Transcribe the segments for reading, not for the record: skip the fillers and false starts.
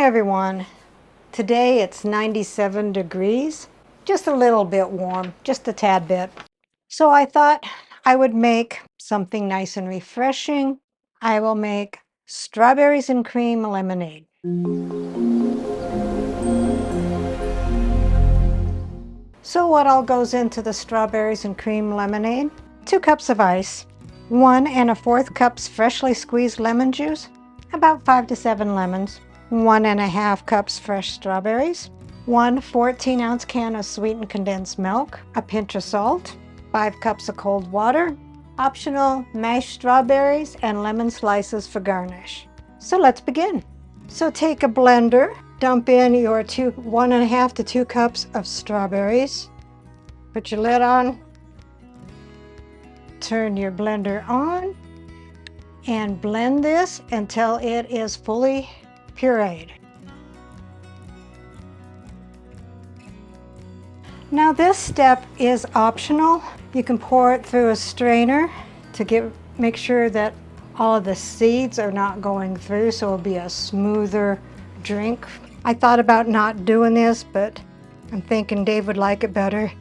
everyone. Today it's 97 degrees, just a little bit warm, just a tad bit. So I thought I would make something nice and refreshing. I will make strawberries and cream lemonade. So what all goes into the strawberries and cream lemonade? 2 cups of ice, 1 1/4 cups freshly squeezed lemon juice, about 5 to 7 lemons, 1 1/2 cups fresh strawberries, 1 14-ounce can of sweetened condensed milk, a pinch of salt, 5 cups of cold water, optional mashed strawberries and lemon slices for garnish. So let's begin. So take a blender, dump in your 1 1/2 to 2 cups of strawberries, put your lid on, turn your blender on, and blend this until it is fully pureed. Now this step is optional. You can pour it through a strainer to make sure that all of the seeds are not going through, so it'll be a smoother drink. I thought about not doing this, but I'm thinking Dave would like it better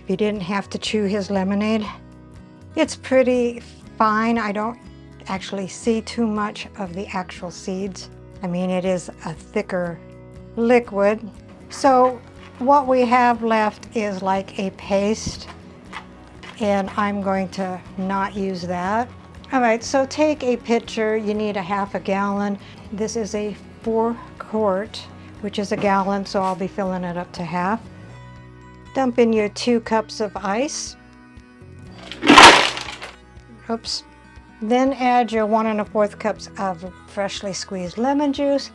if he didn't have to chew his lemonade. It's pretty fine. I don't actually see too much of the actual seeds. I mean, it is a thicker liquid. So what we have left is like a paste, and I'm going to not use that. All right, so take a pitcher. You need a 1/2 gallon. This is a 4-quart, which is a gallon, so I'll be filling it up to half. Dump in your 2 cups of ice. Oops. Then add your 1 1/4 cups of freshly squeezed lemon juice.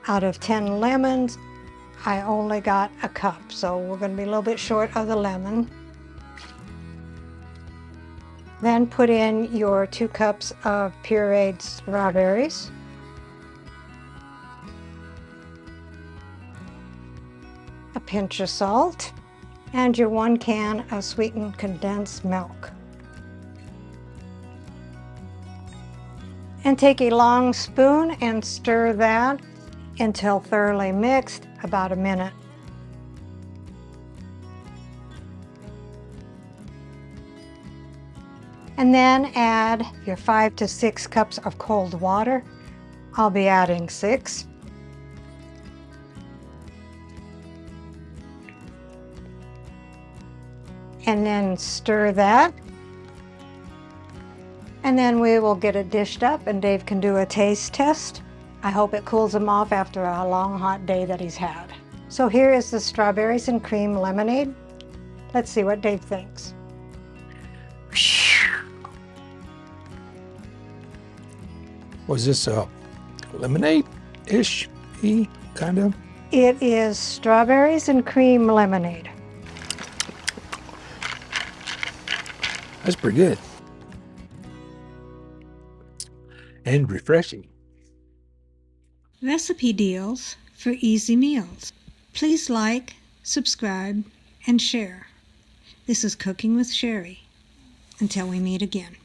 Out of 10 lemons, I only got a cup, so we're going to be a little bit short of the lemon. Then put in your 2 cups of pureed strawberries. A pinch of salt, and your 1 can of sweetened condensed milk. And take a long spoon and stir that until thoroughly mixed, about a minute. And then add your 5 to 6 cups of cold water. I'll be adding 6. And then stir that. And then we will get it dished up and Dave can do a taste test. I hope it cools him off after a long hot day that he's had. So here is the strawberries and cream lemonade. Let's see what Dave thinks. Was this a lemonade-ish, kind of? It is strawberries and cream lemonade. That's pretty good. And refreshing. Recipe deals for easy meals. Please like, subscribe, and share. This is Cooking with Sherry. Until we meet again.